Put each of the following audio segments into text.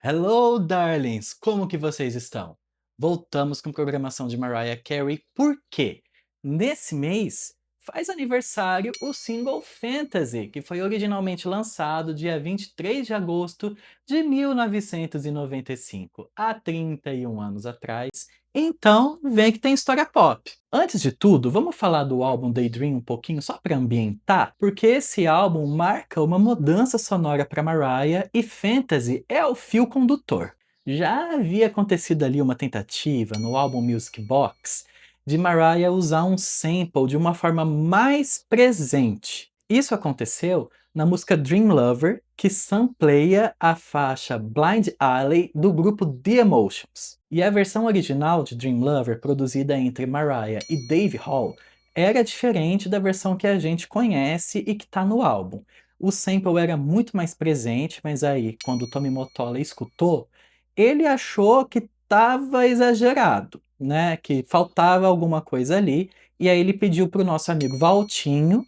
Hello, darlings! Como que vocês estão? Voltamos com programação de Mariah Carey, por quê? Nesse mês faz aniversário o single Fantasy, que foi originalmente lançado dia 23 de agosto de 1995, há 31 anos atrás. Então, vem que tem história pop. Antes de tudo, vamos falar do álbum Daydream um pouquinho, só para ambientar, porque esse álbum marca uma mudança sonora para Mariah e Fantasy é o fio condutor. Já havia acontecido ali uma tentativa no álbum Music Box de Mariah usar um sample de uma forma mais presente. Isso aconteceu na música Dream Lover, que sampleia a faixa Blind Alley do grupo The Emotions. E a versão original de Dream Lover, produzida entre Mariah e Dave Hall, era diferente da versão que a gente conhece e que está no álbum. O sample era muito mais presente, mas aí, quando o Tommy Mottola escutou, ele achou que estava exagerado, né? Que faltava alguma coisa ali, e aí ele pediu para o nosso amigo Valtinho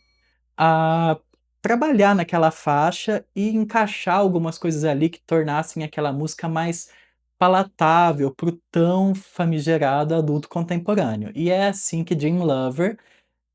a trabalhar naquela faixa e encaixar algumas coisas ali que tornassem aquela música mais palatável para o tão famigerado adulto contemporâneo. E é assim que Dream Lover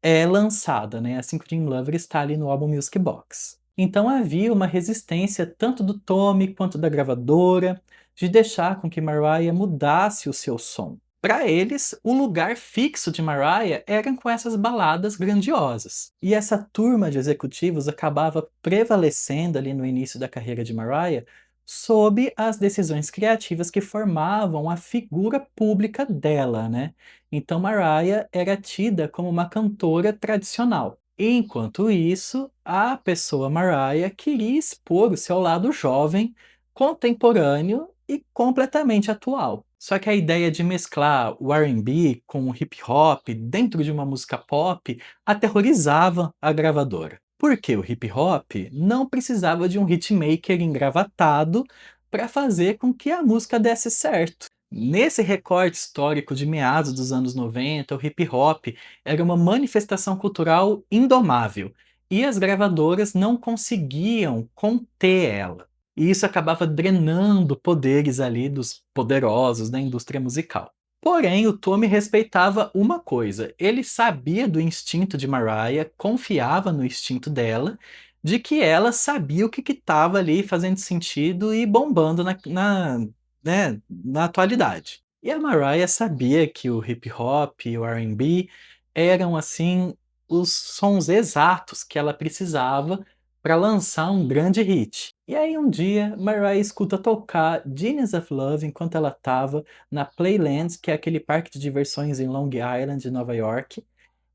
é lançada, né, assim que Dream Lover está ali no álbum Music Box. Então havia uma resistência tanto do Tommy quanto da gravadora de deixar com que Mariah mudasse o seu som. Para eles, o lugar fixo de Mariah eram com essas baladas grandiosas. E essa turma de executivos acabava prevalecendo ali no início da carreira de Mariah sob as decisões criativas que formavam a figura pública dela, né? Então Mariah era tida como uma cantora tradicional. Enquanto isso, a pessoa Mariah queria expor o seu lado jovem, contemporâneo e completamente atual. Só que a ideia de mesclar o R&B com o hip hop dentro de uma música pop aterrorizava a gravadora. Porque o hip hop não precisava de um hitmaker engravatado para fazer com que a música desse certo. Nesse recorte histórico de meados dos anos 90, o hip hop era uma manifestação cultural indomável e as gravadoras não conseguiam conter ela. E isso acabava drenando poderes ali dos poderosos da indústria musical. Porém, o Tommy respeitava uma coisa: ele sabia do instinto de Mariah, confiava no instinto dela, de que ela sabia o que estava ali fazendo sentido e bombando na atualidade. E a Mariah sabia que o hip hop e o R&B eram assim os sons exatos que ela precisava para lançar um grande hit. E aí um dia Mariah escuta tocar Genius of Love enquanto ela estava na Playland, que é aquele parque de diversões em Long Island, Nova York.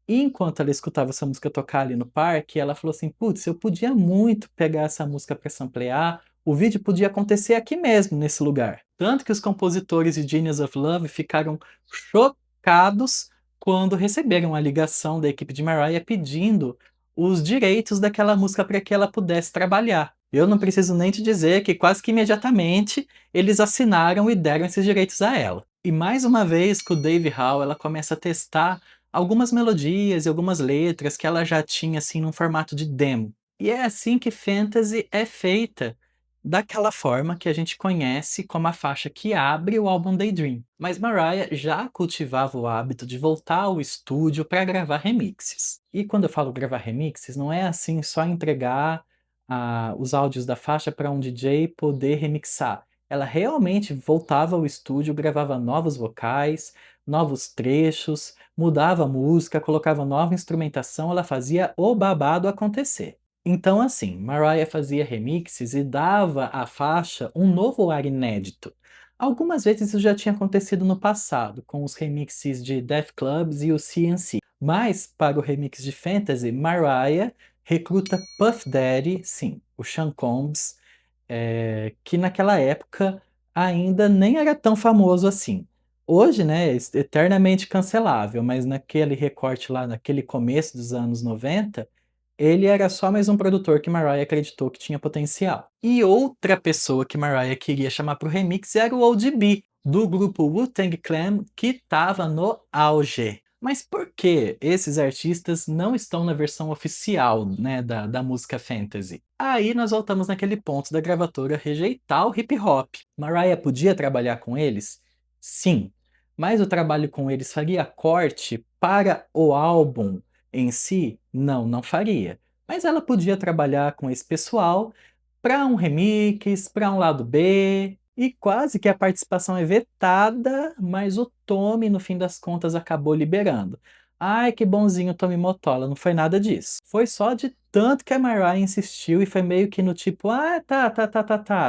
E enquanto ela escutava essa música tocar ali no parque, ela falou assim: "Putz, eu podia muito pegar essa música para samplear, o vídeo podia acontecer aqui mesmo, nesse lugar". Tanto que os compositores de Genius of Love ficaram chocados quando receberam a ligação da equipe de Mariah pedindo os direitos daquela música para que ela pudesse trabalhar. Eu não preciso nem te dizer que quase que imediatamente eles assinaram e deram esses direitos a ela. E mais uma vez, com o Dave Hall, ela começa a testar algumas melodias e algumas letras que ela já tinha, assim, num formato de demo. E é assim que Fantasy é feita, daquela forma que a gente conhece como a faixa que abre o álbum Daydream. Mas Mariah já cultivava o hábito de voltar ao estúdio para gravar remixes. E quando eu falo gravar remixes, não é assim só entregar os áudios da faixa para um DJ poder remixar. Ela realmente voltava ao estúdio, gravava novos vocais, novos trechos, mudava a música, colocava nova instrumentação, ela fazia o babado acontecer. Então, assim, Mariah fazia remixes e dava à faixa um novo ar inédito. Algumas vezes isso já tinha acontecido no passado, com os remixes de Def Clubs e o CNC. Mas, para o remix de Fantasy, Mariah recruta Puff Daddy, sim, o Sean Combs, que naquela época ainda nem era tão famoso assim. Hoje, né, é eternamente cancelável, mas naquele recorte lá, naquele começo dos anos 90, ele era só mais um produtor que Mariah acreditou que tinha potencial. E outra pessoa que Mariah queria chamar para o remix era o ODB, do grupo Wu-Tang Clan, que estava no auge. Mas por que esses artistas não estão na versão oficial, né, da música fantasy? Aí nós voltamos naquele ponto da gravadora rejeitar o hip hop. Mariah podia trabalhar com eles? Sim, mas o trabalho com eles faria corte para o álbum em si? Não, não faria. Mas ela podia trabalhar com esse pessoal para um remix, para um lado B, e quase que a participação é vetada, mas o Tommy, no fim das contas, acabou liberando. Ai, que bonzinho o Tommy Mottola, não foi nada disso. Foi só de tanto que a Mariah insistiu e foi meio que no tipo, ah, tá,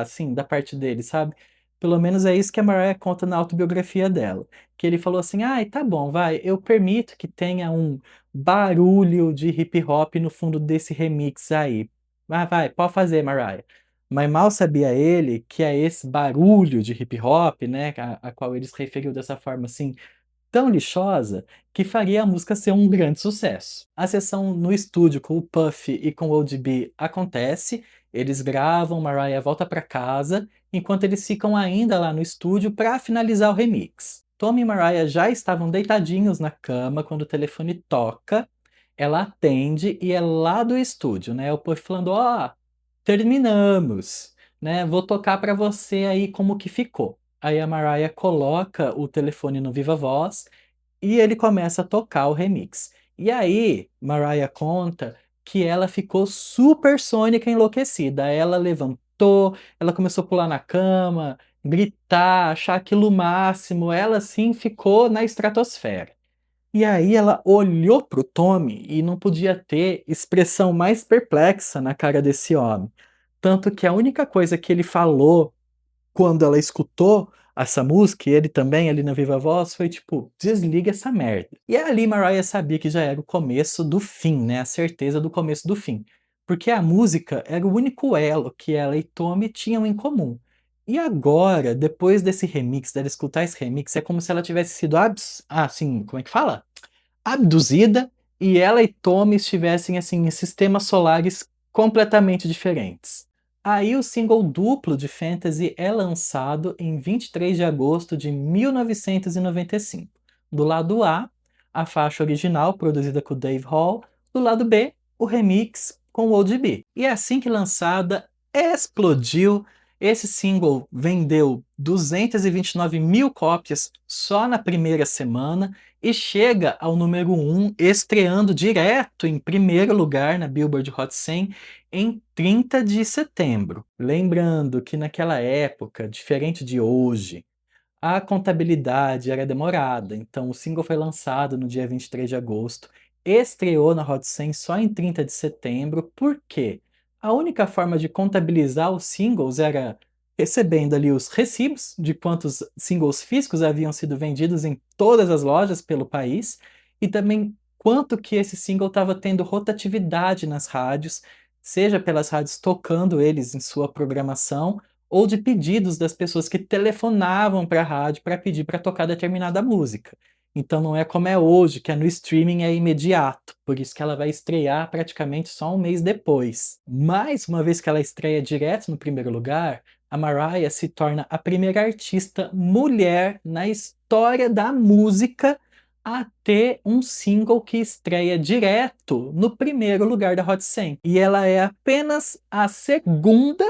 assim, da parte dele, sabe? Pelo menos é isso que a Mariah conta na autobiografia dela. Que ele falou assim, ai, tá bom, vai, eu permito que tenha um barulho de hip hop no fundo desse remix aí. Vai, pode fazer, Mariah. Mas mal sabia ele que é esse barulho de hip hop, né, a qual ele se referiu dessa forma assim, tão lixosa, que faria a música ser um grande sucesso. A sessão no estúdio com o Puff e com o ODB acontece, eles gravam, Mariah volta para casa, enquanto eles ficam ainda lá no estúdio para finalizar o remix. Tom e Mariah já estavam deitadinhos na cama quando o telefone toca, ela atende e é lá do estúdio, né? O Puff falando: Ó, terminamos, né? Vou tocar para você aí como que ficou. Aí a Mariah coloca o telefone no Viva Voz e ele começa a tocar o remix. E aí, Mariah conta que ela ficou super sônica enlouquecida. Ela levantou, ela começou a pular na cama, gritar, achar aquilo o máximo. Ela assim ficou na estratosfera. E aí ela olhou pro Tommy e não podia ter expressão mais perplexa na cara desse homem. Tanto que a única coisa que ele falou quando ela escutou essa música, e ele também ali na Viva Voz, foi tipo, desliga essa merda. E ali Mariah sabia que já era o começo do fim, né? A certeza do começo do fim. Porque a música era o único elo que ela e Tommy tinham em comum. E agora, depois desse remix, dela escutar esse remix, é como se ela tivesse sido assim, como é que fala? Abduzida e ela e Tommy estivessem assim em sistemas solares completamente diferentes. Aí o single duplo de Fantasy é lançado em 23 de agosto de 1995. Do lado A, a faixa original produzida por Dave Hall, do lado B, o remix com o ODB. E é assim que lançada, explodiu. Esse single vendeu 229 mil cópias só na primeira semana e chega ao número 1, estreando direto em primeiro lugar na Billboard Hot 100 em 30 de setembro. Lembrando que naquela época, diferente de hoje, a contabilidade era demorada, então o single foi lançado no dia 23 de agosto, estreou na Hot 100 só em 30 de setembro, por quê? A única forma de contabilizar os singles era recebendo ali os recibos de quantos singles físicos haviam sido vendidos em todas as lojas pelo país e também quanto que esse single estava tendo rotatividade nas rádios, seja pelas rádios tocando eles em sua programação ou de pedidos das pessoas que telefonavam para a rádio para pedir para tocar determinada música. Então não é como é hoje, que é no streaming é imediato, por isso que ela vai estrear praticamente só um mês depois. Mas uma vez que ela estreia direto no primeiro lugar, a Mariah se torna a primeira artista mulher na história da música a ter um single que estreia direto no primeiro lugar da Hot 100. E ela é apenas a segunda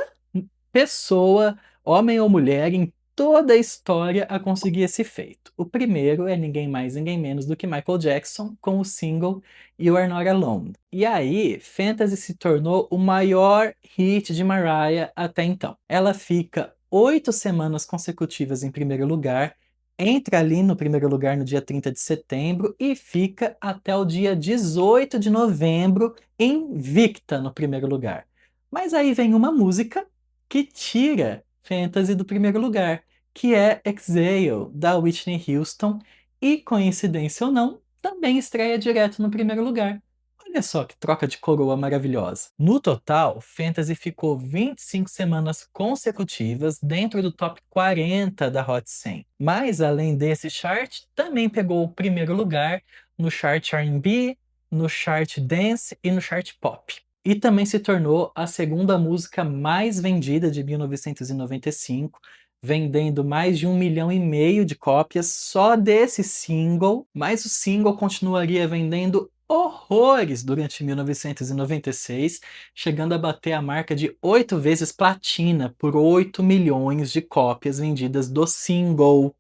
pessoa, homem ou mulher, em toda a história a conseguir esse feito. O primeiro é ninguém mais, ninguém menos do que Michael Jackson com o single You Are Not Alone. E aí, Fantasy se tornou o maior hit de Mariah até então. Ela fica 8 semanas consecutivas em primeiro lugar, entra ali no primeiro lugar no dia 30 de setembro e fica até o dia 18 de novembro invicta no primeiro lugar. Mas aí vem uma música que tira Fantasy do primeiro lugar, que é Exhale, da Whitney Houston, e, coincidência ou não, também estreia direto no primeiro lugar. Olha só que troca de coroa maravilhosa. No total, Fantasy ficou 25 semanas consecutivas dentro do top 40 da Hot 100. Mas, além desse chart, também pegou o primeiro lugar no chart R&B, no chart Dance e no chart Pop. E também se tornou a segunda música mais vendida de 1995, vendendo mais de 1,5 milhão de cópias só desse single, mas o single continuaria vendendo horrores durante 1996, chegando a bater a marca de 8 vezes platina por 8 milhões de cópias vendidas do single.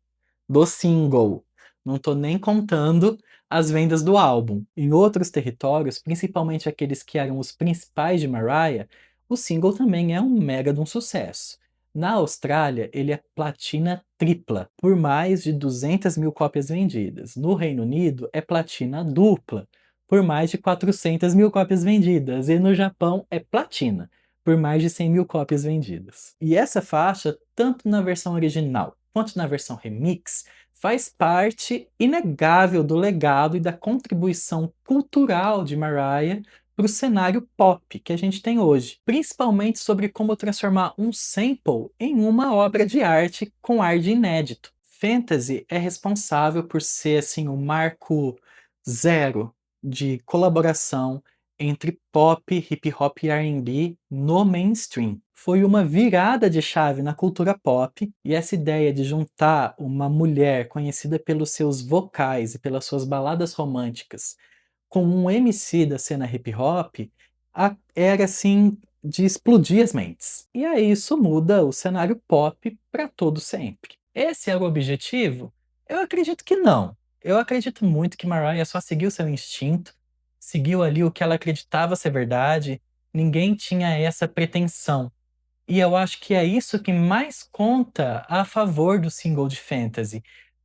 Do single. Não tô nem contando as vendas do álbum. Em outros territórios, principalmente aqueles que eram os principais de Mariah, o single também é um mega de um sucesso. Na Austrália, ele é platina tripla, por mais de 200 mil cópias vendidas. No Reino Unido, é platina dupla, por mais de 400 mil cópias vendidas. E no Japão, é platina, por mais de 100 mil cópias vendidas. E essa faixa, tanto na versão original quanto na versão remix, faz parte inegável do legado e da contribuição cultural de Mariah para o cenário pop que a gente tem hoje, principalmente sobre como transformar um sample em uma obra de arte com ar de inédito. Fantasy é responsável por ser assim o marco zero de colaboração entre pop, hip hop e R&B no mainstream. Foi uma virada de chave na cultura pop, e essa ideia de juntar uma mulher conhecida pelos seus vocais e pelas suas baladas românticas com um MC da cena hip hop era assim de explodir as mentes. E aí isso muda o cenário pop para todo sempre. Esse era o objetivo? Eu acredito que não. Eu acredito muito que Mariah só seguiu seu instinto, seguiu ali o que ela acreditava ser verdade, ninguém tinha essa pretensão. E eu acho que é isso que mais conta a favor do single de Fantasy,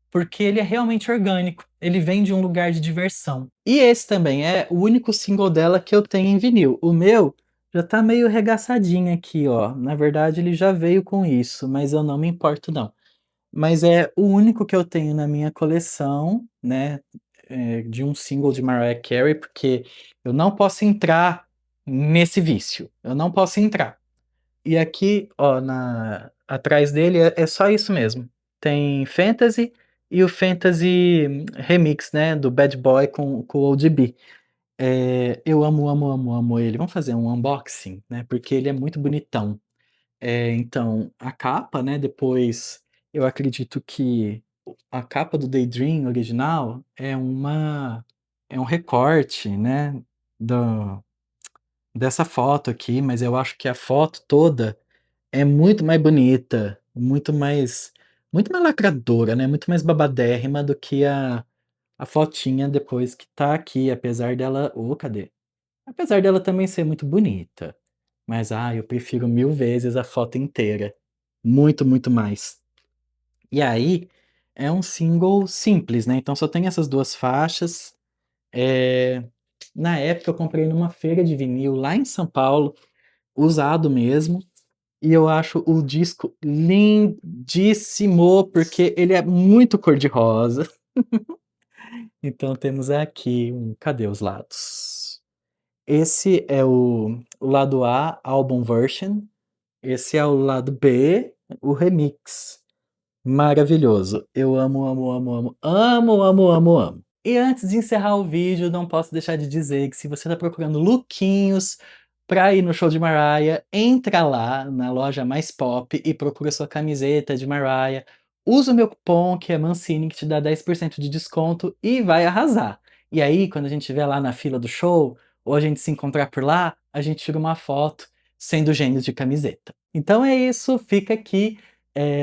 porque ele é realmente orgânico, ele vem de um lugar de diversão. E esse também é o único single dela que eu tenho em vinil. O meu já tá meio regaçadinho aqui, ó. Na verdade, ele já veio com isso, mas eu não me importo não. Mas é o único que eu tenho na minha coleção, né, de um single de Mariah Carey, porque eu não posso entrar nesse vício. Eu não posso entrar. E aqui, ó, atrás dele é só isso mesmo. Tem Fantasy e o Fantasy Remix, né, do Bad Boy com o ODB. Eu amo, amo, amo, amo ele. Vamos fazer um unboxing, né, porque ele é muito bonitão. Então, a capa, né, depois eu acredito que a capa do Daydream original é um recorte, né, do, dessa foto aqui, mas eu acho que a foto toda é muito mais lacradora, né, muito mais babadérrima do que a fotinha depois que tá aqui, apesar dela cadê? Apesar dela também ser muito bonita, mas, eu prefiro 1000 vezes a foto inteira. Muito, muito mais. E aí, é um single simples, né, então só tem essas 2 faixas. Na época eu comprei numa feira de vinil lá em São Paulo, usado mesmo. E eu acho o disco lindíssimo, porque ele é muito cor-de-rosa. Então temos aqui cadê os lados? Esse é o lado A, Album Version. Esse é o lado B, o remix. Maravilhoso. Eu amo, amo, amo, amo, amo, amo, amo, amo. E antes de encerrar o vídeo, não posso deixar de dizer que se você está procurando lookinhos para ir no show de Mariah, entra lá na loja Mais Pop e procura sua camiseta de Mariah. Usa o meu cupom que é Mancini, que te dá 10% de desconto e vai arrasar. E aí, quando a gente estiver lá na fila do show, ou a gente se encontrar por lá, a gente tira uma foto sendo gênios de camiseta. Então é isso, fica aqui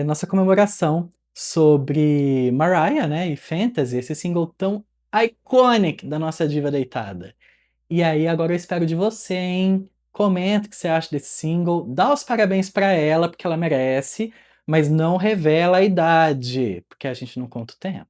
nossa comemoração sobre Mariah, né, e Fantasy, esse single tão iconic da nossa diva deitada. E aí agora eu espero de você, hein? Comenta o que você acha desse single, dá os parabéns pra ela, porque ela merece, mas não revela a idade, porque a gente não conta o tempo.